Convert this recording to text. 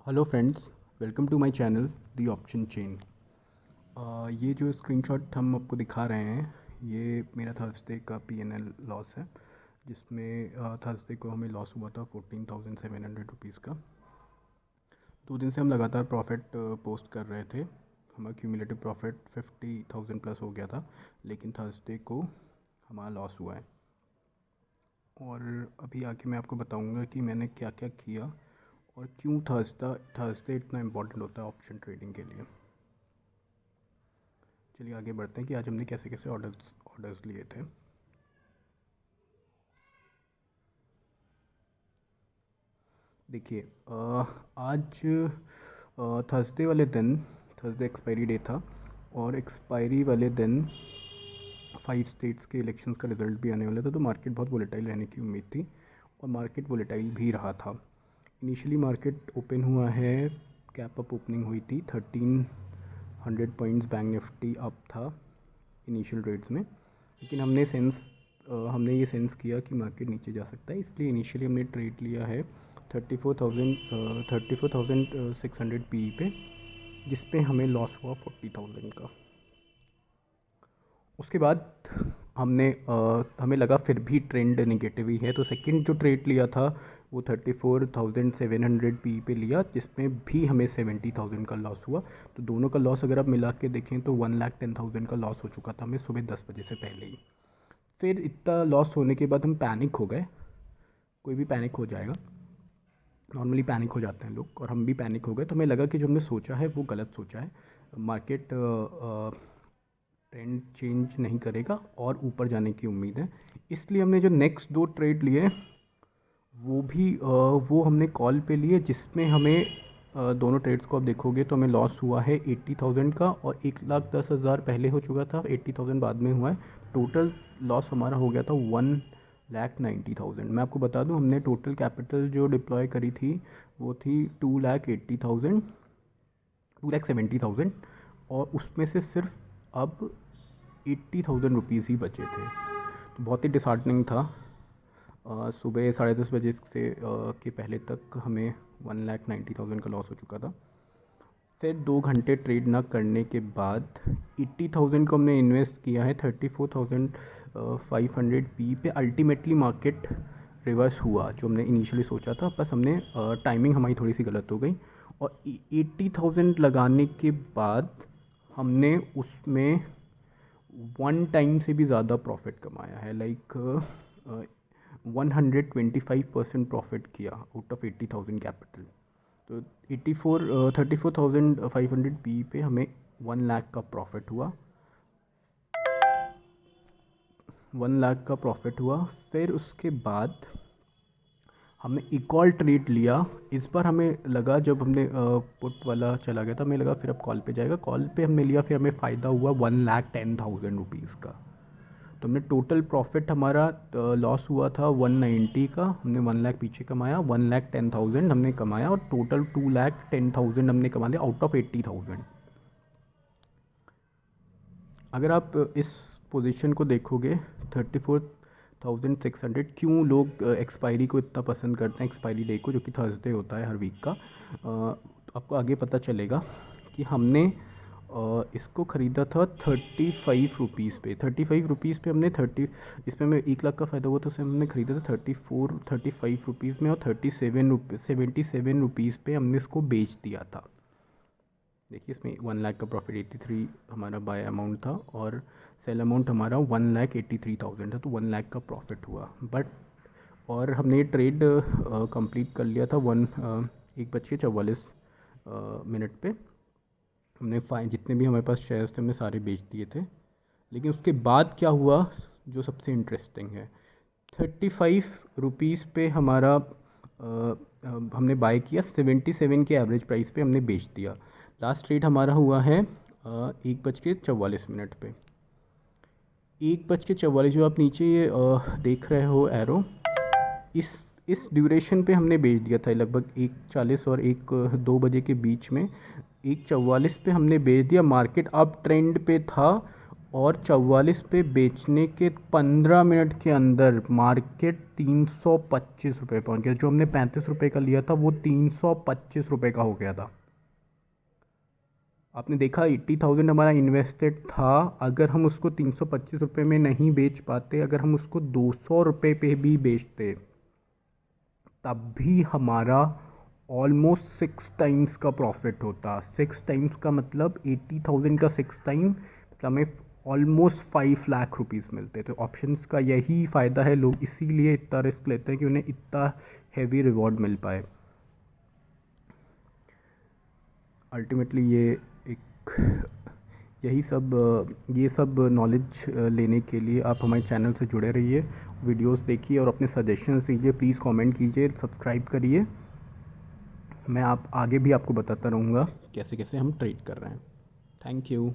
Hello friends, welcome to my channel the option chain. ये जो screenshot हम आपको दिखा रहे हैं ये मेरा थर्सडे का पीएनएल लॉस है, जिसमें थर्सडे को हमें लॉस हुआ था 14,700 रुपीज़ का। 2 दिन से हम लगातार प्रॉफिट पोस्ट कर रहे थे। हमारा क्यूमुलेटिव प्रॉफिट 50,000 प्लस हो गया था, लेकिन थर्सडे को हमारा लॉस हुआ है। और अभी आके मैं आपको बताऊंगा कि मैंने क्या क्या किया और क्यों थर्सडे इतना इम्पोर्टेंट होता है ऑप्शन ट्रेडिंग के लिए। चलिए आगे बढ़ते हैं कि आज हमने कैसे कैसे ऑर्डर्स लिए थे। देखिए, आज थर्सडे वाले दिन, थर्सडे एक्सपायरी डे था और एक्सपायरी वाले दिन 5 स्टेट्स के इलेक्शंस का रिज़ल्ट भी आने वाला था, तो मार्केट बहुत वोलेटाइल रहने की उम्मीद थी और मार्केट वोलेटाइल भी रहा था। इनिशियली मार्केट ओपन हुआ है, कैप अप ओपनिंग हुई थी 1300 पॉइंट्स, बैंक निफ्टी अप था इनिशियल ट्रेड्स में, लेकिन हमने ये सेंस किया कि मार्केट नीचे जा सकता है, इसलिए इनिशियली हमने ट्रेड लिया है 34,600 पी पे, जिस पे हमें लॉस हुआ 40,000 का। उसके बाद हमें लगा फिर भी ट्रेंड नेगेटिव ही है, तो सेकंड जो ट्रेड लिया था वो 34,700 पी पे लिया, जिसमें भी हमें 70,000 का लॉस हुआ। तो दोनों का लॉस अगर आप मिला के देखें तो 1,10,000 का लॉस हो चुका था हमें सुबह 10 बजे से पहले ही। फिर इतना लॉस होने के बाद हम पैनिक हो गए। कोई भी पैनिक हो जाएगा, नॉर्मली पैनिक हो जाते हैं लोग, और हम भी पैनिक हो गए। तो हमें लगा कि जो हमने सोचा है वो गलत सोचा है, मार्केट ट्रेंड चेंज नहीं करेगा और ऊपर जाने की उम्मीद है। इसलिए हमने जो नेक्स्ट 2 ट्रेड लिए वो हमने कॉल पे लिए, जिसमें हमें दोनों ट्रेड्स को आप देखोगे तो हमें लॉस हुआ है 80,000 का, और 1,10,000 पहले हो चुका था, 80,000 बाद में हुआ है। टोटल लॉस हमारा हो गया था 1,90,000। मैं आपको बता दूं, हमने टोटल कैपिटल जो डिप्लॉय करी थी वो थी 2,80,000, 2,70,000, और उसमें से सिर्फ अब 80,000 रुपीज़ ही बचे थे। तो बहुत ही डिसहार्टनिंग था। सुबह 10:30 बजे से के पहले तक हमें 1,90,000 का लॉस हो चुका था। फिर 2 घंटे ट्रेड ना करने के बाद 80,000 को हमने इन्वेस्ट किया है 34,500 पी पे। अल्टीमेटली मार्केट रिवर्स हुआ जो हमने इनिशियली सोचा था, बस हमने टाइमिंग हमारी थोड़ी सी गलत हो गई, और 80,000 लगाने के बाद हमने उसमें 1 टाइम से भी ज़्यादा प्रॉफिट कमाया है, लाइक 125% प्रॉफिट किया आउट ऑफ 80,000 कैपिटल। तो 34,500 पी पे हमें 1 लाख का प्रॉफिट हुआ, 1 लाख का प्रॉफिट हुआ। फिर उसके बाद हमने एक और ट्रेड लिया। इस बार हमें लगा, जब हमने पुट वाला चला गया था, हमें लगा फिर अब कॉल पे जाएगा। कॉल पे हमने लिया, फिर हमें फ़ायदा हुआ 1,10,000 रुपीज़ का। तो हमने टोटल प्रॉफिट, हमारा लॉस हुआ था 190 का, हमने 1 लाख पीछे कमाया, 1,10,000 हमने कमाया, और टोटल 2,10,000 हमने कमा लिया आउट ऑफ 80,000। अगर आप इस पोजीशन को देखोगे 34,600, क्यों लोग एक्सपायरी को इतना पसंद करते हैं, एक्सपायरी डे को, जो कि थर्सडे होता है हर वीक का, आपको आगे पता चलेगा कि हमने इसको ख़रीदा था 35 रुपीज़ पे। 35 रुपीज़ पे हमने इसमें हमें 1 लाख का फ़ायदा हुआ, तो उसे हमने ख़रीदा था 35 रुपीज़ में, और 77 रुपीज़ पे हमने इसको बेच दिया था। देखिए, इसमें 1 लाख का प्रॉफिट 83 हमारा बाय अमाउंट था, और सेल अमाउंट हमारा 1,83,000 था, तो 1 लाख का प्रॉफिट हुआ। बट और हमने ये ट्रेड कंप्लीट कर लिया था 1:44 पे। हमने जितने भी हमारे पास शेयर्स थे हमने सारे बेच दिए थे। लेकिन उसके बाद क्या हुआ, जो सबसे इंटरेस्टिंग है, 35 रुपीज़ पे हमारा हमने बाय किया, 77 के एवरेज प्राइस पे हमने बेच दिया। लास्ट ट्रेड हमारा हुआ है 1:44 पे। 1:44, जो आप नीचे ये देख रहे हो एरो, इस ड्यूरेशन पे हमने बेच दिया था, लगभग 1:40 और 1-2 बजे के बीच में 1:44 पे हमने बेच दिया। मार्केट अप ट्रेंड पे था, और 44 पे बेचने के 15 मिनट के अंदर मार्केट 325 रुपये पहुँच गया। जो हमने 35 रुपये का लिया था वो 325 रुपये का हो गया था। आपने देखा 80,000 हमारा इन्वेस्टेड था। अगर हम उसको 325 रुपये में नहीं बेच पाते, अगर हम उसको 200 रुपये पे भी बेचते, तब भी हमारा ऑलमोस्ट 6 टाइम्स का प्रॉफिट होता। 6 टाइम्स का मतलब 80,000 का 6 टाइम मतलब हमें ऑलमोस्ट 5 लाख रुपीज़ मिलते। तो ऑप्शंस का यही फ़ायदा है, लोग इसीलिए इतना रिस्क लेते हैं कि उन्हें इतना हैवी रिवॉर्ड मिल पाए। अल्टीमेटली ये सब नॉलेज लेने के लिए आप हमारे चैनल से जुड़े रहिए, वीडियोस देखिए और अपने सजेशंस दीजिए, प्लीज़ कमेंट कीजिए, सब्सक्राइब करिए। मैं आगे भी आपको बताता रहूँगा कैसे कैसे हम ट्रेड कर रहे हैं। Thank you.